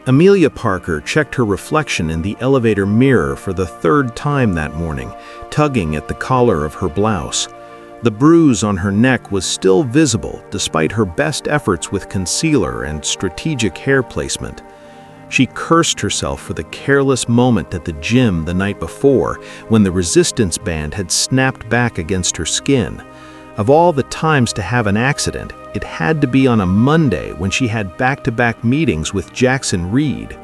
Amelia Parker checked her reflection in the elevator mirror for the third time that morning, tugging at the collar of her blouse. The bruise on her neck was still visible despite her best efforts with concealer and strategic hair placement. She cursed herself for the careless moment at the gym the night before when the resistance band had snapped back against her skin. Of all the times to have an accident, it had to be on a Monday when she had back-to-back meetings with Jackson Reed.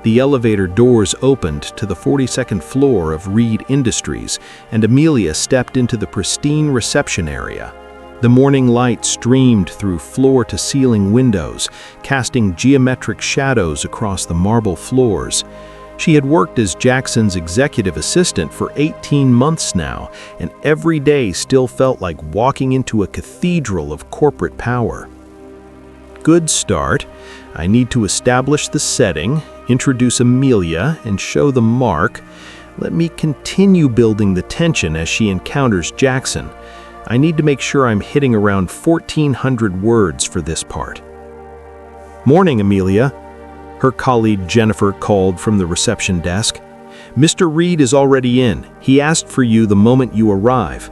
The elevator doors opened to the 42nd floor of Reed Industries, and Amelia stepped into the pristine reception area. The morning light streamed through floor-to-ceiling windows, casting geometric shadows across the marble floors. She had worked as Jackson's executive assistant for 18 months now, and every day still felt like walking into a cathedral of corporate power. Good start. I need to establish the setting, introduce Amelia, and show the mark. Let me continue building the tension as she encounters Jackson. I need to make sure I'm hitting around 1,400 words for this part. Morning, Amelia. Her colleague Jennifer called from the reception desk. Mr. Reed is already in. He asked for you the moment you arrive.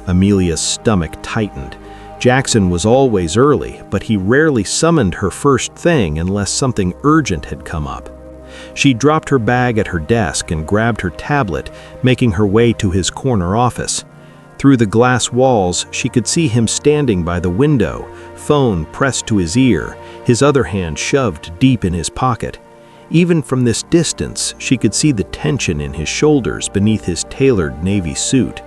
Amelia's stomach tightened. Jackson was always early, but he rarely summoned her first thing unless something urgent had come up. She dropped her bag at her desk and grabbed her tablet, making her way to his corner office. Through the glass walls, she could see him standing by the window, phone pressed to his ear, his other hand shoved deep in his pocket. Even from this distance, she could see the tension in his shoulders beneath his tailored navy suit.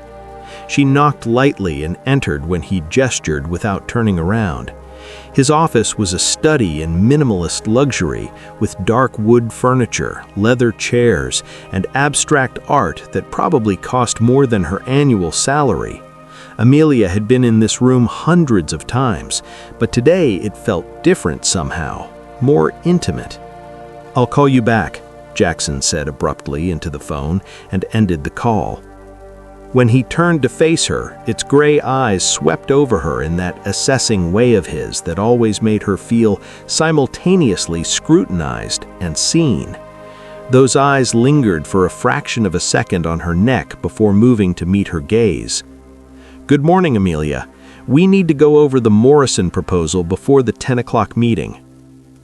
She knocked lightly and entered when he gestured without turning around. His office was a study in minimalist luxury, with dark wood furniture, leather chairs, and abstract art that probably cost more than her annual salary. Amelia had been in this room hundreds of times, but today it felt different somehow, more intimate. "I'll call you back," Jackson said abruptly into the phone and ended the call. When he turned to face her, its gray eyes swept over her in that assessing way of his that always made her feel simultaneously scrutinized and seen. Those eyes lingered for a fraction of a second on her neck before moving to meet her gaze. "Good morning, Amelia. We need to go over the Morrison proposal before the 10 o'clock meeting."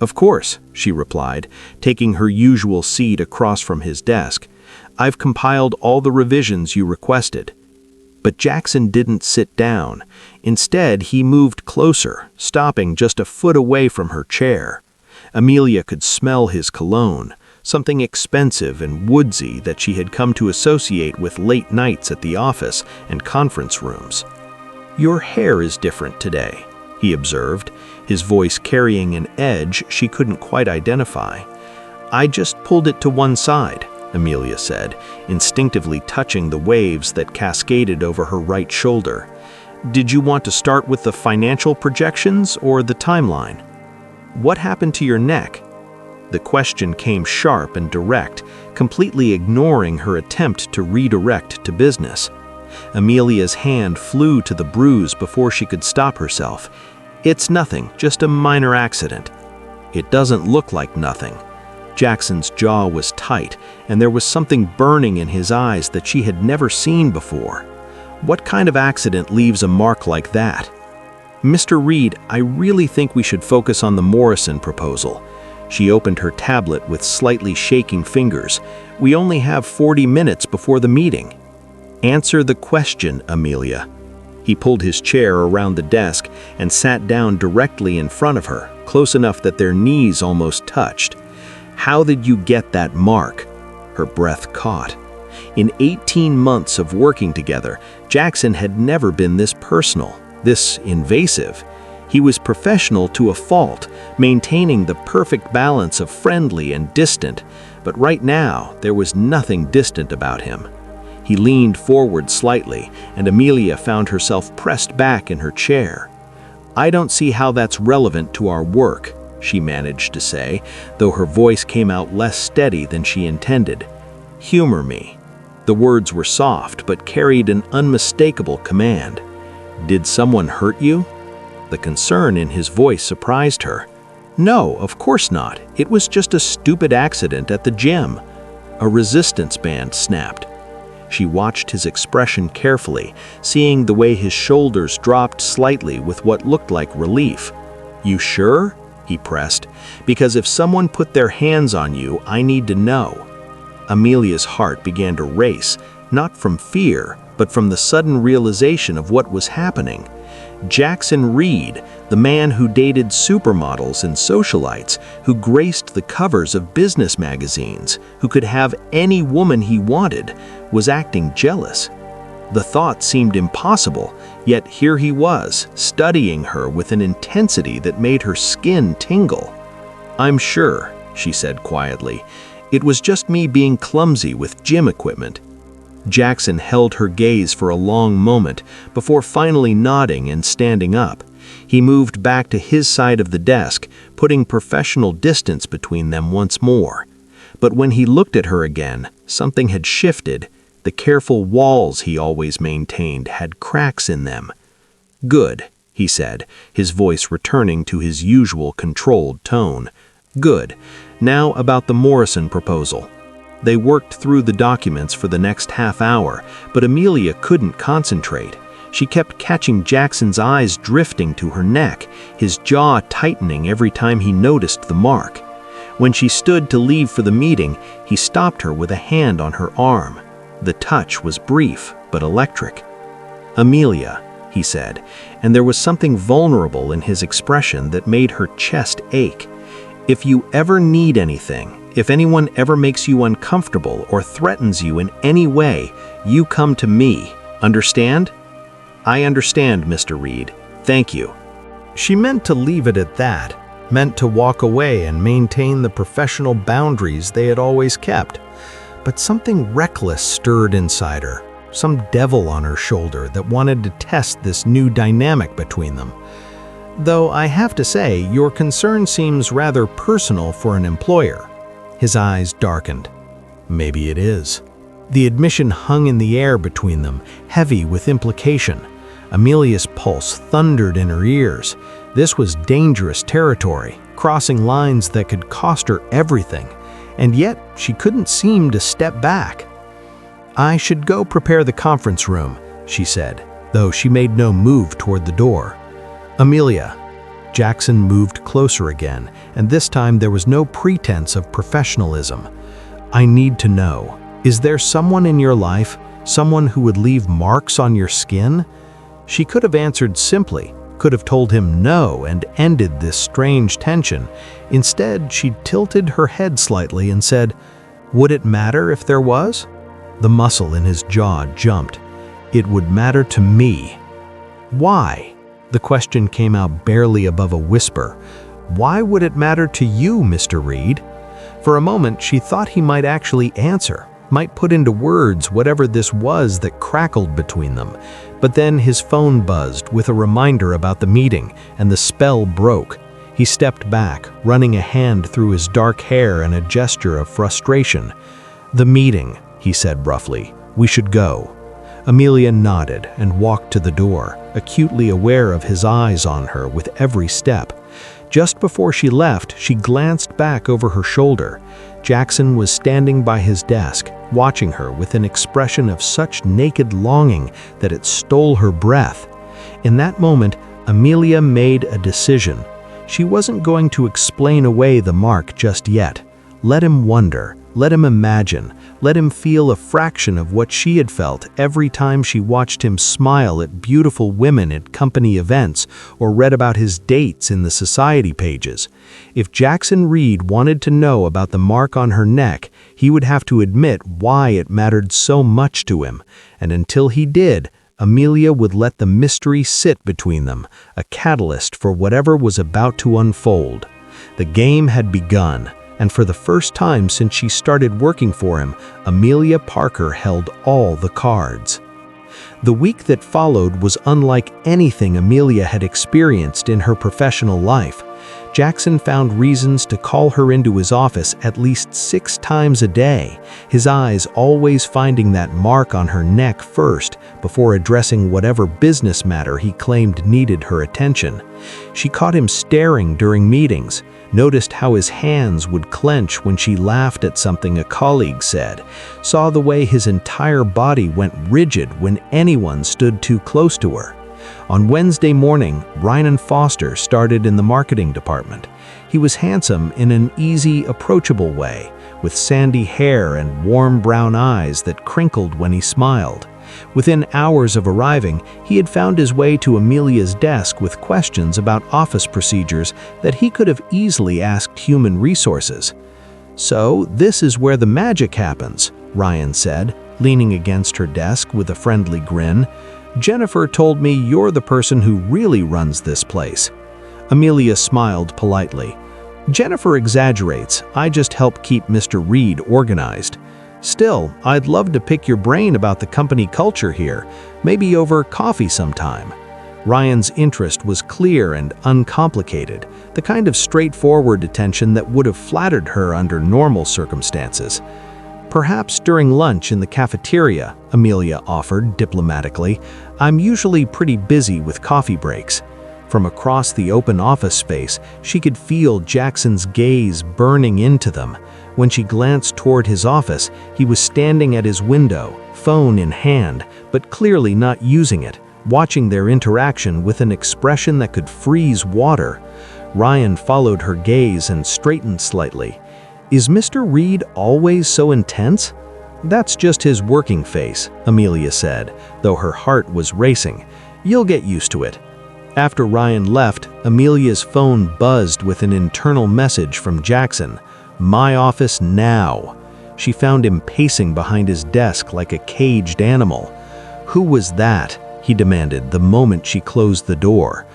"Of course," she replied, taking her usual seat across from his desk. "I've compiled all the revisions you requested." But Jackson didn't sit down. Instead, he moved closer, stopping just a foot away from her chair. Amelia could smell his cologne, something expensive and woodsy that she had come to associate with late nights at the office and conference rooms. "Your hair is different today," he observed, his voice carrying an edge she couldn't quite identify. "I just pulled it to one side," Amelia said, instinctively touching the waves that cascaded over her right shoulder. "Did you want to start with the financial projections or the timeline? What happened to your neck?" The question came sharp and direct, completely ignoring her attempt to redirect to business. Amelia's hand flew to the bruise before she could stop herself. "It's nothing, just a minor accident." "It doesn't look like nothing." Jackson's jaw was tight, and there was something burning in his eyes that she had never seen before. What kind of accident leaves a mark like that? "Mr. Reed, I really think we should focus on the Morrison proposal." She opened her tablet with slightly shaking fingers. "We only have 40 minutes before the meeting." "Answer the question, Amelia." He pulled his chair around the desk and sat down directly in front of her, close enough that their knees almost touched. "How did you get that mark?" Her breath caught. In 18 months of working together, Jackson had never been this personal, this invasive. He was professional to a fault, maintaining the perfect balance of friendly and distant, but right now there was nothing distant about him. He leaned forward slightly, and Amelia found herself pressed back in her chair. "I don't see how that's relevant to our work," she managed to say, though her voice came out less steady than she intended. "Humor me." The words were soft but carried an unmistakable command. "Did someone hurt you?" The concern in his voice surprised her. No, of course not. It was just a stupid accident at the gym. A resistance band snapped. She watched his expression carefully, seeing the way his shoulders dropped slightly with what looked like relief. You sure? He pressed. Because if someone put their hands on you, I need to know. Amelia's heart began to race, not from fear, but from the sudden realization of what was happening. Jackson Reed, the man who dated supermodels and socialites, who graced the covers of business magazines, who could have any woman he wanted, was acting jealous. The thought seemed impossible, yet here he was, studying her with an intensity that made her skin tingle. "I'm sure," she said quietly. "It was just me being clumsy with gym equipment." Jackson held her gaze for a long moment before finally nodding and standing up. He moved back to his side of the desk, putting professional distance between them once more. But when he looked at her again, something had shifted. The careful walls he always maintained had cracks in them. "Good," he said, his voice returning to his usual controlled tone. "Good. Now about the Morrison proposal." They worked through the documents for the next half hour, but Amelia couldn't concentrate. She kept catching Jackson's eyes drifting to her neck, his jaw tightening every time he noticed the mark. When she stood to leave for the meeting, he stopped her with a hand on her arm. The touch was brief, but electric. "Amelia," he said, and there was something vulnerable in his expression that made her chest ache. "If you ever need anything, if anyone ever makes you uncomfortable or threatens you in any way, you come to me. Understand?" "I understand, Mr. Reed. Thank you." She meant to leave it at that, meant to walk away and maintain the professional boundaries they had always kept. But something reckless stirred inside her, some devil on her shoulder that wanted to test this new dynamic between them. "Though I have to say, your concern seems rather personal for an employer." His eyes darkened. "Maybe it is." The admission hung in the air between them, heavy with implication. Amelia's pulse thundered in her ears. This was dangerous territory, crossing lines that could cost her everything. And yet, she couldn't seem to step back. "I should go prepare the conference room," she said, though she made no move toward the door. "Amelia." Jackson moved closer again, and this time there was no pretense of professionalism. "I need to know, is there someone in your life, someone who would leave marks on your skin?" She could have answered simply, could have told him no and ended this strange tension. Instead, she tilted her head slightly and said, "Would it matter if there was?" The muscle in his jaw jumped. "It would matter to me." "Why?" The question came out barely above a whisper. "Why would it matter to you, Mr. Reed?" For a moment, she thought he might actually answer, might put into words whatever this was that crackled between them. But then his phone buzzed with a reminder about the meeting, and the spell broke. He stepped back, running a hand through his dark hair in a gesture of frustration. "The meeting," he said roughly. "We should go." Amelia nodded and walked to the door, acutely aware of his eyes on her with every step. Just before she left, she glanced back over her shoulder. Jackson was standing by his desk, watching her with an expression of such naked longing that it stole her breath. In that moment, Amelia made a decision. She wasn't going to explain away the mark just yet. Let him wonder, let him imagine, let him feel a fraction of what she had felt every time she watched him smile at beautiful women at company events or read about his dates in the society pages. If Jackson Reed wanted to know about the mark on her neck, he would have to admit why it mattered so much to him, and until he did, Amelia would let the mystery sit between them, a catalyst for whatever was about to unfold. The game had begun. And for the first time since she started working for him, Amelia Parker held all the cards. The week that followed was unlike anything Amelia had experienced in her professional life. Jackson found reasons to call her into his office at least 6 times a day, his eyes always finding that mark on her neck first before addressing whatever business matter he claimed needed her attention. She caught him staring during meetings, noticed how his hands would clench when she laughed at something a colleague said, saw the way his entire body went rigid when anyone stood too close to her. On Wednesday morning, Ryan Foster started in the marketing department. He was handsome in an easy, approachable way, with sandy hair and warm brown eyes that crinkled when he smiled. Within hours of arriving, he had found his way to Amelia's desk with questions about office procedures that he could have easily asked human resources. "So, this is where the magic happens," Ryan said, leaning against her desk with a friendly grin. "Jennifer told me you're the person who really runs this place." Amelia smiled politely. "Jennifer exaggerates. I just help keep Mr. Reed organized. Still, I'd love to pick your brain about the company culture here, maybe over coffee sometime." Ryan's interest was clear and uncomplicated, the kind of straightforward attention that would have flattered her under normal circumstances. "Perhaps during lunch in the cafeteria," Amelia offered diplomatically. "I'm usually pretty busy with coffee breaks." From across the open office space, she could feel Jackson's gaze burning into them. When she glanced toward his office, he was standing at his window, phone in hand, but clearly not using it, watching their interaction with an expression that could freeze water. Ryan followed her gaze and straightened slightly. "Is Mr. Reed always so intense?" "That's just his working face," Amelia said, though her heart was racing. "You'll get used to it." After Ryan left, Amelia's phone buzzed with an internal message from Jackson. "My office now." She found him pacing behind his desk like a caged animal. "Who was that?" he demanded the moment she closed the door.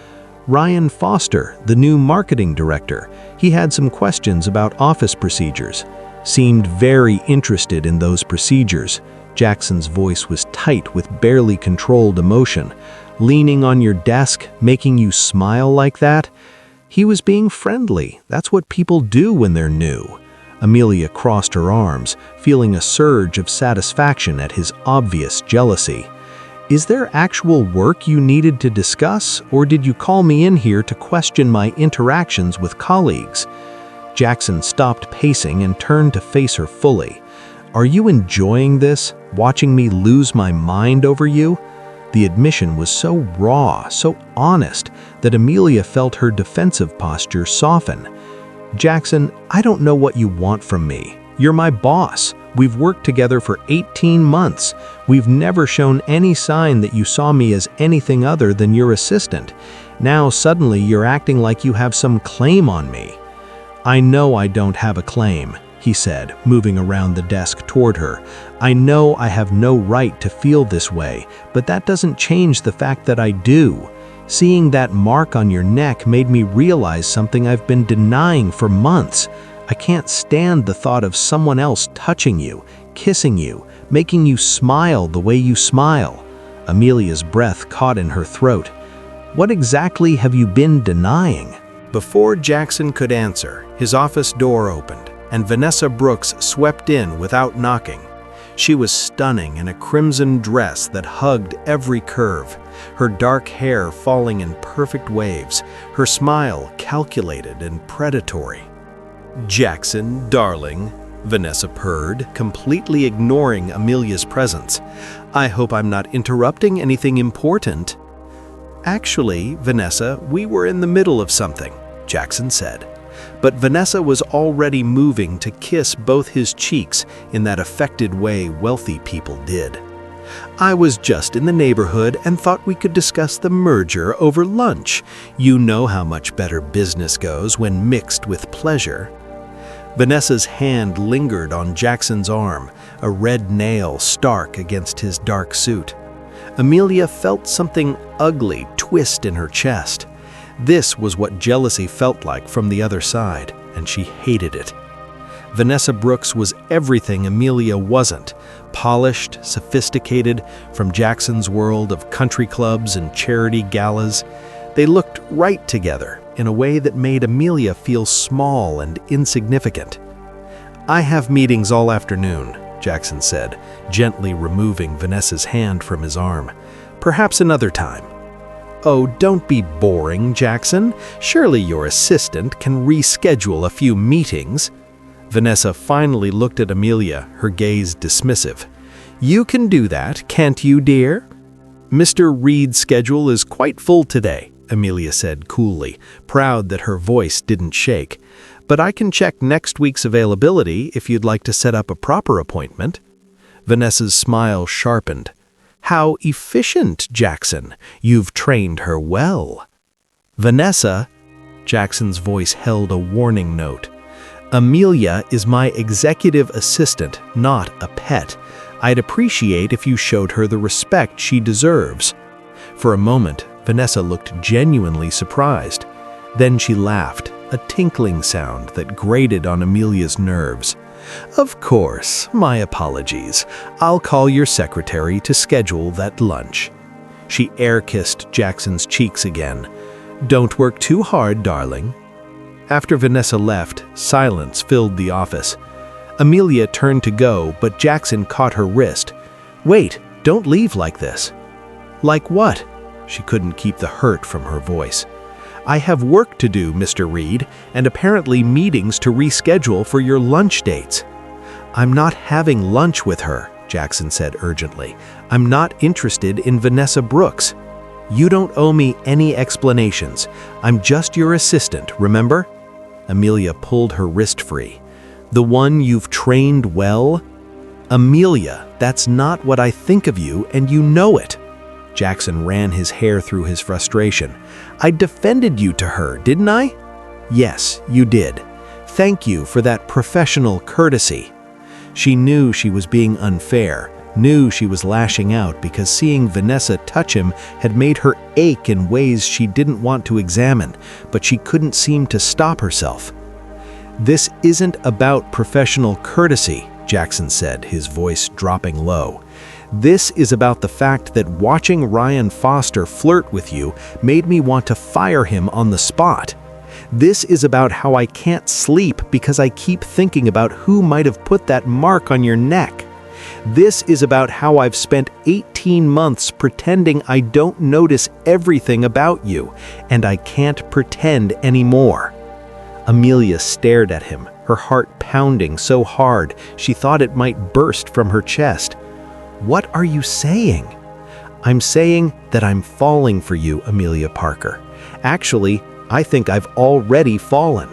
"Ryan Foster, the new marketing director. He had some questions about office procedures." "Seemed very interested in those procedures." Jackson's voice was tight with barely controlled emotion. "Leaning on your desk, making you smile like that?" He was being friendly. That's what people do when they're new. Amelia crossed her arms, feeling a surge of satisfaction at his obvious jealousy. "Is there actual work you needed to discuss, or did you call me in here to question my interactions with colleagues?" Jackson stopped pacing and turned to face her fully. "Are you enjoying this, watching me lose my mind over you?" The admission was so raw, so honest, that Amelia felt her defensive posture soften. "Jackson, I don't know what you want from me. You're my boss. We've worked together for 18 months. We've never shown any sign that you saw me as anything other than your assistant. Now suddenly you're acting like you have some claim on me." "I know I don't have a claim," he said, moving around the desk toward her. "I know I have no right to feel this way, but that doesn't change the fact that I do. Seeing that mark on your neck made me realize something I've been denying for months. I can't stand the thought of someone else touching you, kissing you, making you smile the way you smile." Amelia's breath caught in her throat. "What exactly have you been denying?" Before Jackson could answer, his office door opened, and Vanessa Brooks swept in without knocking. She was stunning in a crimson dress that hugged every curve, her dark hair falling in perfect waves, her smile calculated and predatory. "Jackson, darling," Vanessa purred, completely ignoring Amelia's presence. "I hope I'm not interrupting anything important." "Actually, Vanessa, we were in the middle of something," Jackson said. But Vanessa was already moving to kiss both his cheeks in that affected way wealthy people did. "I was just in the neighborhood and thought we could discuss the merger over lunch. You know how much better business goes when mixed with pleasure." Vanessa's hand lingered on Jackson's arm, a red nail stark against his dark suit. Amelia felt something ugly twist in her chest. This was what jealousy felt like from the other side, and she hated it. Vanessa Brooks was everything Amelia wasn't, polished, sophisticated, from Jackson's world of country clubs and charity galas. They looked right together, in a way that made Amelia feel small and insignificant. "I have meetings all afternoon," Jackson said, gently removing Vanessa's hand from his arm. "Perhaps another time." "Oh, don't be boring, Jackson. Surely your assistant can reschedule a few meetings." Vanessa finally looked at Amelia, her gaze dismissive. "You can do that, can't you, dear?" "Mr. Reed's schedule is quite full today," Amelia said coolly, proud that her voice didn't shake. "But I can check next week's availability if you'd like to set up a proper appointment." Vanessa's smile sharpened. "How efficient, Jackson. You've trained her well." "Vanessa," Jackson's voice held a warning note. "Amelia is my executive assistant, not a pet. I'd appreciate if you showed her the respect she deserves." For a moment, Vanessa looked genuinely surprised. Then she laughed, a tinkling sound that grated on Amelia's nerves. "Of course, my apologies. I'll call your secretary to schedule that lunch." She air-kissed Jackson's cheeks again. "Don't work too hard, darling." After Vanessa left, silence filled the office. Amelia turned to go, but Jackson caught her wrist. "Wait, don't leave like this." "Like what?" She couldn't keep the hurt from her voice. "I have work to do, Mr. Reed, and apparently meetings to reschedule for your lunch dates." "I'm not having lunch with her," Jackson said urgently. "I'm not interested in Vanessa Brooks." "You don't owe me any explanations. I'm just your assistant, remember?" Amelia pulled her wrist free. "The one you've trained well?" "Amelia, that's not what I think of you, and you know it." Jackson ran his hair through his frustration. "I defended you to her, didn't I?" "Yes, you did. Thank you for that professional courtesy." She knew she was being unfair, knew she was lashing out because seeing Vanessa touch him had made her ache in ways she didn't want to examine, but she couldn't seem to stop herself. "This isn't about professional courtesy," Jackson said, his voice dropping low. "This is about the fact that watching Ryan Foster flirt with you made me want to fire him on the spot. This is about how I can't sleep because I keep thinking about who might have put that mark on your neck. This is about how I've spent 18 months pretending I don't notice everything about you, and I can't pretend anymore." Amelia stared at him, her heart pounding so hard she thought it might burst from her chest. "What are you saying?" "I'm saying that I'm falling for you, Amelia Parker. Actually, I think I've already fallen.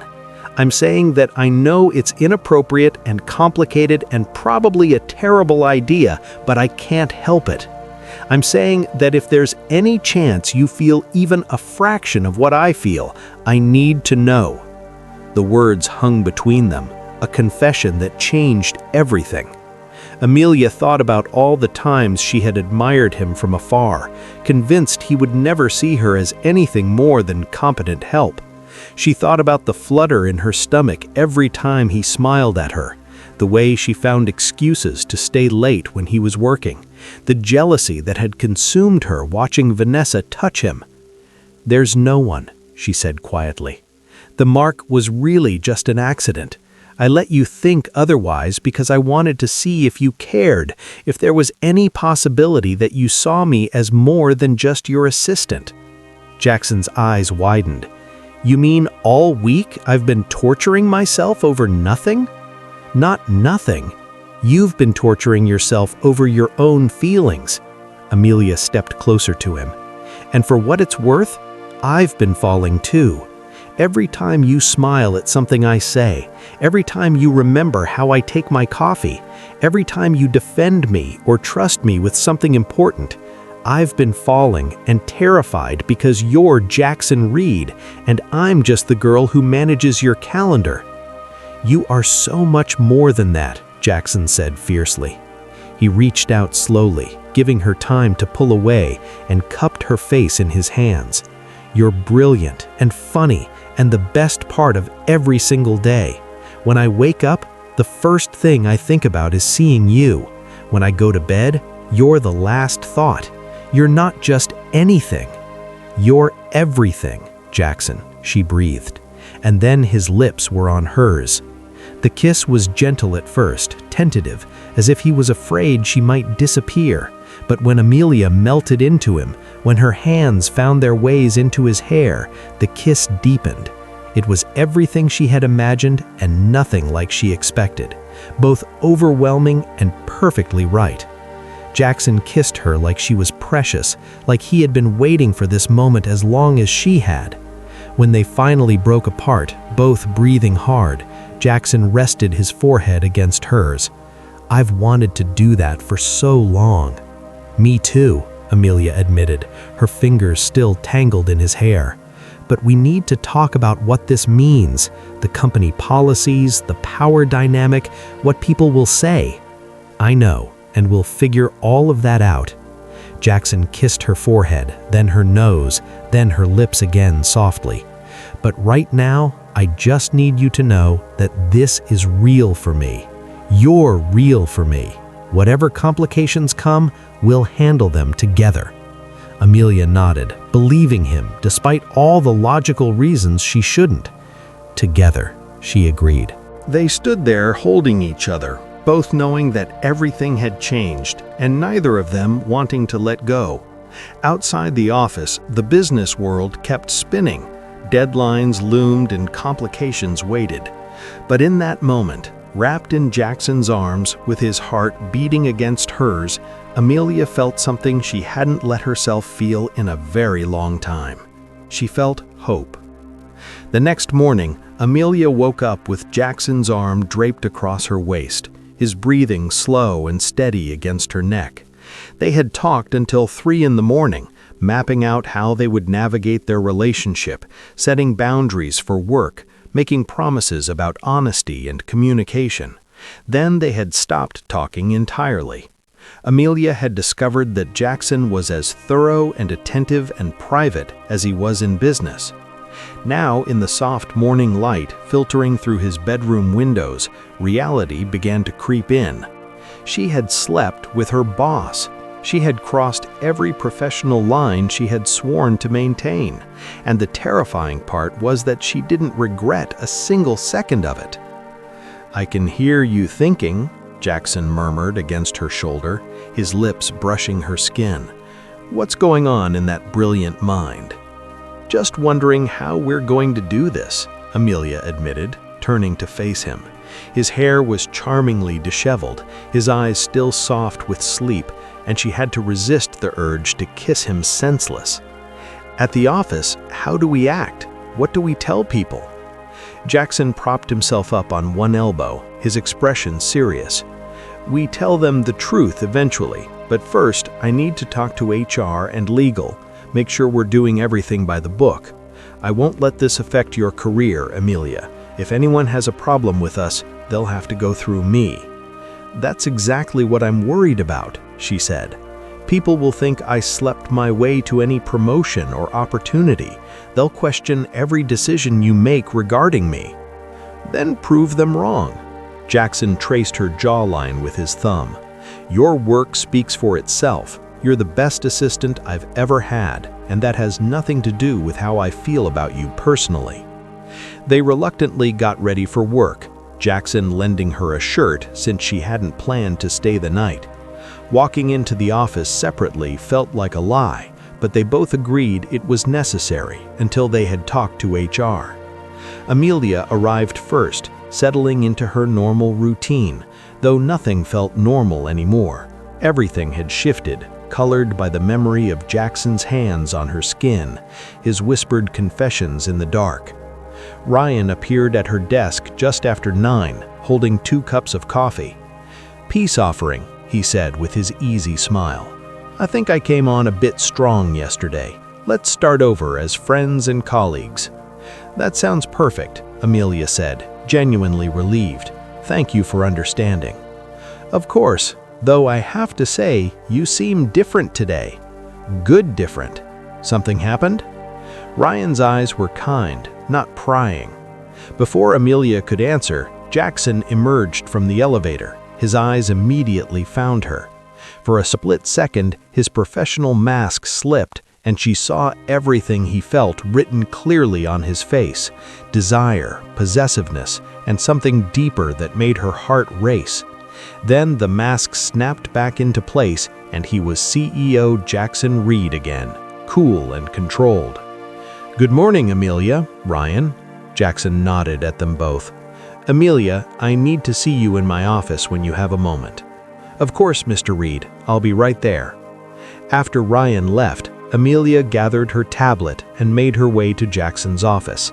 I'm saying that I know it's inappropriate and complicated and probably a terrible idea, but I can't help it. I'm saying that if there's any chance you feel even a fraction of what I feel, I need to know." The words hung between them, a confession that changed everything. Amelia thought about all the times she had admired him from afar, convinced he would never see her as anything more than competent help. She thought about the flutter in her stomach every time he smiled at her, the way she found excuses to stay late when he was working, the jealousy that had consumed her watching Vanessa touch him. "There's no one," she said quietly. "The mark was really just an accident. I let you think otherwise because I wanted to see if you cared, if there was any possibility that you saw me as more than just your assistant." Jackson's eyes widened. "You mean all week I've been torturing myself over nothing?" "Not nothing. You've been torturing yourself over your own feelings." Amelia stepped closer to him. "And for what it's worth, I've been falling too. Every time you smile at something I say, every time you remember how I take my coffee, every time you defend me or trust me with something important, I've been falling and terrified because you're Jackson Reed and I'm just the girl who manages your calendar." "You are so much more than that," Jackson said fiercely. He reached out slowly, giving her time to pull away, and cupped her face in his hands. "You're brilliant and funny and the best part of every single day. When I wake up, the first thing I think about is seeing you. When I go to bed, you're the last thought. You're not just anything. You're everything, Jackson," she breathed, and then his lips were on hers. The kiss was gentle at first, tentative, as if he was afraid she might disappear. But when Amelia melted into him, when her hands found their ways into his hair, the kiss deepened. It was everything she had imagined and nothing like she expected, both overwhelming and perfectly right. Jackson kissed her like she was precious, like he had been waiting for this moment as long as she had. When they finally broke apart, both breathing hard, Jackson rested his forehead against hers. "I've wanted to do that for so long." "Me too," Amelia admitted, her fingers still tangled in his hair. "But we need to talk about what this means, the company policies, the power dynamic, what people will say." "I know, and we'll figure all of that out." Jackson kissed her forehead, then her nose, then her lips again softly. "But right now, I just need you to know that this is real for me. You're real for me. Whatever complications come, we'll handle them together." Amelia nodded, believing him, despite all the logical reasons she shouldn't. "Together," she agreed. They stood there holding each other, both knowing that everything had changed, and neither of them wanting to let go. Outside the office, the business world kept spinning. Deadlines loomed and complications waited. But in that moment, wrapped in Jackson's arms, with his heart beating against hers, Amelia felt something she hadn't let herself feel in a very long time. She felt hope. The next morning, Amelia woke up with Jackson's arm draped across her waist, his breathing slow and steady against her neck. They had talked until 3 in the morning, mapping out how they would navigate their relationship, setting boundaries for work, making promises about honesty and communication. Then they had stopped talking entirely. Amelia had discovered that Jackson was as thorough and attentive and private as he was in business. Now, in the soft morning light filtering through his bedroom windows, reality began to creep in. She had slept with her boss. She had crossed every professional line she had sworn to maintain, and the terrifying part was that she didn't regret a single second of it. "I can hear you thinking," Jackson murmured against her shoulder, his lips brushing her skin. "What's going on in that brilliant mind?" "Just wondering how we're going to do this," Amelia admitted, turning to face him. His hair was charmingly disheveled, his eyes still soft with sleep, and she had to resist the urge to kiss him senseless. "At the office, how do we act? What do we tell people?" Jackson propped himself up on one elbow, his expression serious. "We tell them the truth eventually, but first I need to talk to HR and legal, make sure we're doing everything by the book. I won't let this affect your career, Amelia. If anyone has a problem with us, they'll have to go through me." "That's exactly what I'm worried about," she said. "People will think I slept my way to any promotion or opportunity. They'll question every decision you make regarding me." "Then prove them wrong." Jackson traced her jawline with his thumb. "Your work speaks for itself. You're the best assistant I've ever had, and that has nothing to do with how I feel about you personally." They reluctantly got ready for work, Jackson lending her a shirt since she hadn't planned to stay the night. Walking into the office separately felt like a lie, but they both agreed it was necessary until they had talked to HR. Amelia arrived first, settling into her normal routine, though nothing felt normal anymore. Everything had shifted, colored by the memory of Jackson's hands on her skin, his whispered confessions in the dark. Ryan appeared at her desk just after 9, holding 2 cups of coffee. "Peace offering," he said with his easy smile. "I think I came on a bit strong yesterday. Let's start over as friends and colleagues." "That sounds perfect," Amelia said, genuinely relieved. "Thank you for understanding." "Of course, though I have to say, you seem different today. Good different. Something happened?" Ryan's eyes were kind, not prying. Before Amelia could answer, Jackson emerged from the elevator. His eyes immediately found her. For a split second, his professional mask slipped, and she saw everything he felt written clearly on his face: desire, possessiveness, and something deeper that made her heart race. Then the mask snapped back into place, and he was CEO Jackson Reed again, cool and controlled. "Good morning, Amelia, Ryan." Jackson nodded at them both. "Amelia, I need to see you in my office when you have a moment." "Of course, Mr. Reed, I'll be right there." After Ryan left, Amelia gathered her tablet and made her way to Jackson's office.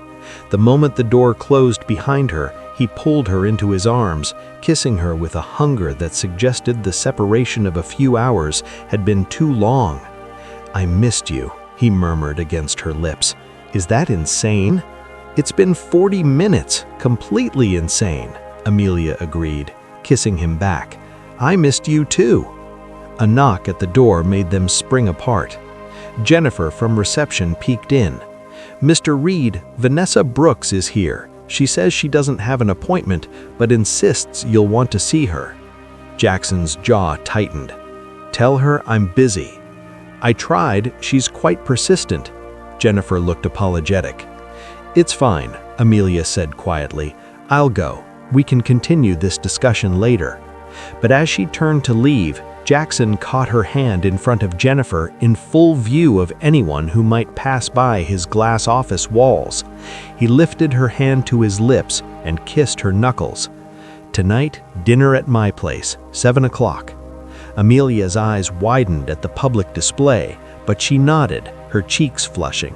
The moment the door closed behind her, he pulled her into his arms, kissing her with a hunger that suggested the separation of a few hours had been too long. "I missed you," he murmured against her lips. "Is that insane?" "It's been 40 minutes, completely insane," Amelia agreed, kissing him back. "I missed you too." A knock at the door made them spring apart. Jennifer from reception peeked in. "Mr. Reed, Vanessa Brooks is here. She says she doesn't have an appointment, but insists you'll want to see her." Jackson's jaw tightened. "Tell her I'm busy." "I tried, she's quite persistent." Jennifer looked apologetic. "It's fine," Amelia said quietly. "I'll go. We can continue this discussion later." But as she turned to leave, Jackson caught her hand in front of Jennifer in full view of anyone who might pass by his glass office walls. He lifted her hand to his lips and kissed her knuckles. "Tonight, dinner at my place, 7 o'clock." Amelia's eyes widened at the public display, but she nodded, her cheeks flushing.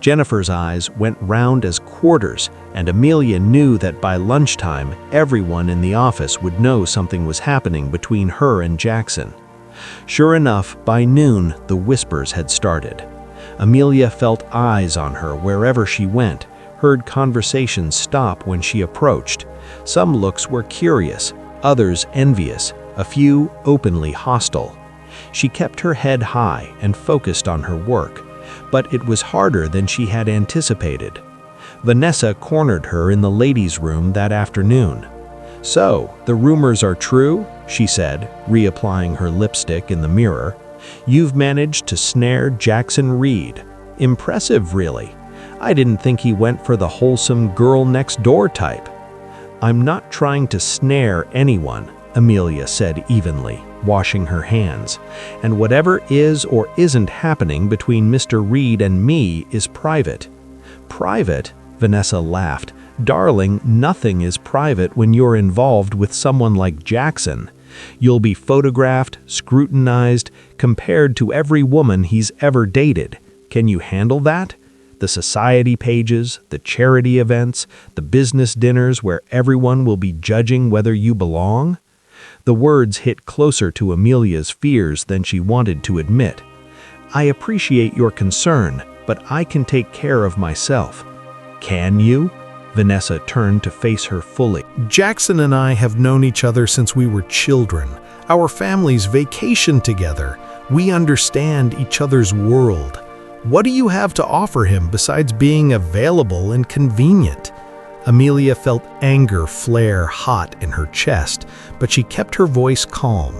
Jennifer's eyes went round as quarters, and Amelia knew that by lunchtime, everyone in the office would know something was happening between her and Jackson. Sure enough, by noon, the whispers had started. Amelia felt eyes on her wherever she went, heard conversations stop when she approached. Some looks were curious, others envious, a few openly hostile. She kept her head high and focused on her work, but it was harder than she had anticipated. Vanessa cornered her in the ladies' room that afternoon. "So, the rumors are true?" she said, reapplying her lipstick in the mirror. "You've managed to snare Jackson Reed. Impressive, really. I didn't think he went for the wholesome girl-next-door type." "I'm not trying to snare anyone," Amelia said evenly, washing her hands. "And whatever is or isn't happening between Mr. Reed and me is private." "Private?" Vanessa laughed. "Darling, nothing is private when you're involved with someone like Jackson. You'll be photographed, scrutinized, compared to every woman he's ever dated. Can you handle that? The society pages, the charity events, the business dinners where everyone will be judging whether you belong?" The words hit closer to Amelia's fears than she wanted to admit. "I appreciate your concern, but I can take care of myself." "Can you?" Vanessa turned to face her fully. "Jackson and I have known each other since we were children. Our families vacation together. We understand each other's world. What do you have to offer him besides being available and convenient?" Amelia felt anger flare hot in her chest, but she kept her voice calm.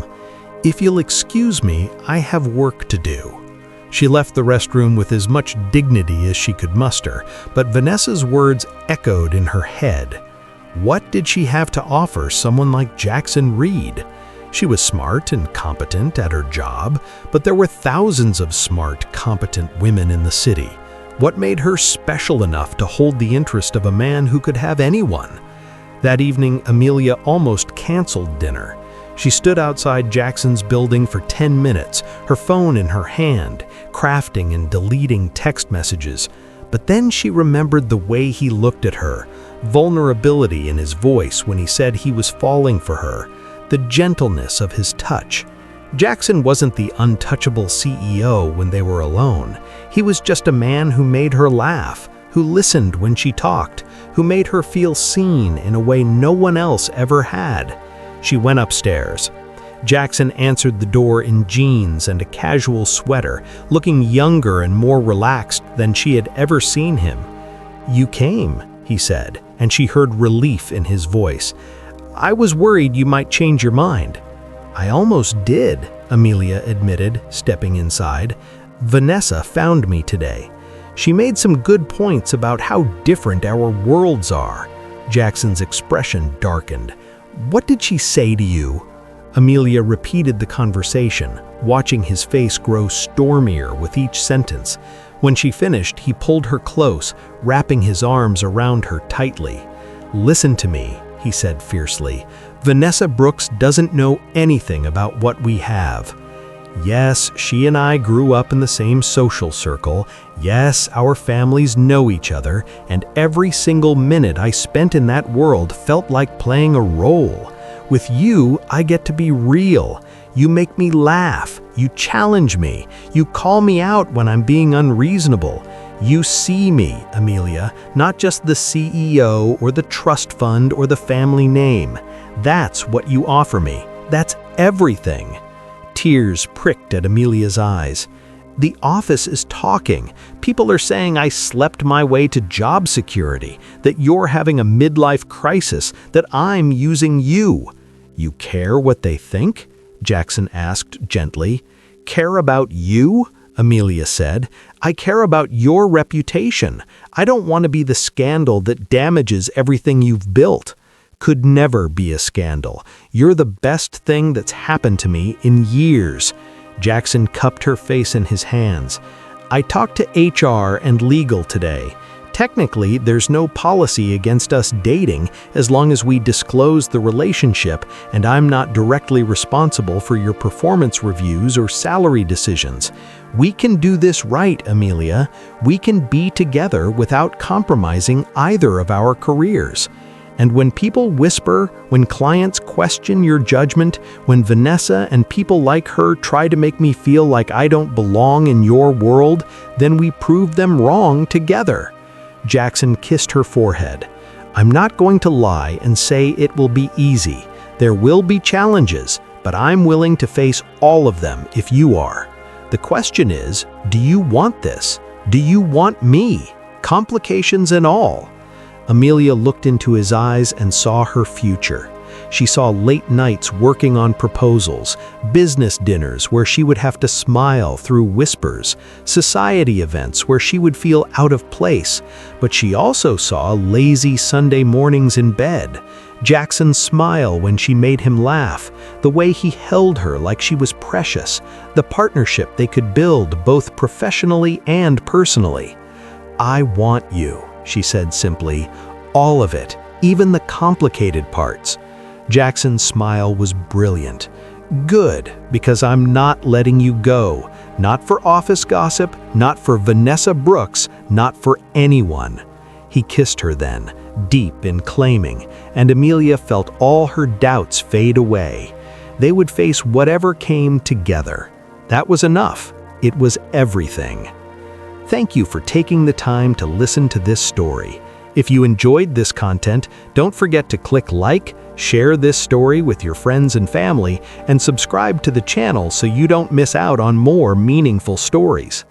"If you'll excuse me, I have work to do." She left the restroom with as much dignity as she could muster, but Vanessa's words echoed in her head. What did she have to offer someone like Jackson Reed? She was smart and competent at her job, but there were thousands of smart, competent women in the city. What made her special enough to hold the interest of a man who could have anyone? That evening, Amelia almost canceled dinner. She stood outside Jackson's building for 10 minutes, her phone in her hand, crafting and deleting text messages. But then she remembered the way he looked at her, vulnerability in his voice when he said he was falling for her, the gentleness of his touch. Jackson wasn't the untouchable CEO when they were alone. He was just a man who made her laugh, who listened when she talked, who made her feel seen in a way no one else ever had. She went upstairs. Jackson answered the door in jeans and a casual sweater, looking younger and more relaxed than she had ever seen him. "You came," he said, and she heard relief in his voice. "I was worried you might change your mind." "I almost did," Amelia admitted, stepping inside. Vanessa found me today. She made some good points about how different our worlds are." Jackson's expression darkened. "What did she say to you?" Amelia repeated the conversation, watching his face grow stormier with each sentence. When she finished, he pulled her close, wrapping his arms around her tightly. "Listen to me," he said fiercely. "Vanessa Brooks doesn't know anything about what we have. Yes, she and I grew up in the same social circle. Yes, our families know each other, and every single minute I spent in that world felt like playing a role. With you, I get to be real. You make me laugh. You challenge me. You call me out when I'm being unreasonable. You see me, Amelia, not just the CEO or the trust fund or the family name. That's what you offer me. That's everything." Tears pricked at Amelia's eyes. "The office is talking. People are saying I slept my way to job security, that you're having a midlife crisis, that I'm using you." "You care what they think?" Jackson asked gently. "Care about you?" Amelia said. "I care about your reputation. I don't want to be the scandal that damages everything you've built." "Could never be a scandal. You're the best thing that's happened to me in years." Jackson cupped her face in his hands. "I talked to HR and legal today. Technically, there's no policy against us dating as long as we disclose the relationship and I'm not directly responsible for your performance reviews or salary decisions. We can do this right, Amelia. We can be together without compromising either of our careers. And when people whisper, when clients question your judgment, when Vanessa and people like her try to make me feel like I don't belong in your world, then we prove them wrong together." Jackson kissed her forehead. "I'm not going to lie and say it will be easy. There will be challenges, but I'm willing to face all of them if you are. The question is, do you want this? Do you want me? Complications and all." Amelia looked into his eyes and saw her future. She saw late nights working on proposals, business dinners where she would have to smile through whispers, society events where she would feel out of place, but she also saw lazy Sunday mornings in bed, Jackson's smile when she made him laugh, the way he held her like she was precious, the partnership they could build both professionally and personally. "I want you," she said simply, "all of it, even the complicated parts." Jackson's smile was brilliant. "Good, because I'm not letting you go. Not for office gossip, not for Vanessa Brooks, not for anyone." He kissed her then, deep in claiming, and Amelia felt all her doubts fade away. They would face whatever came together. That was enough. It was everything. Thank you for taking the time to listen to this story. If you enjoyed this content, don't forget to click like, share this story with your friends and family, and subscribe to the channel so you don't miss out on more meaningful stories.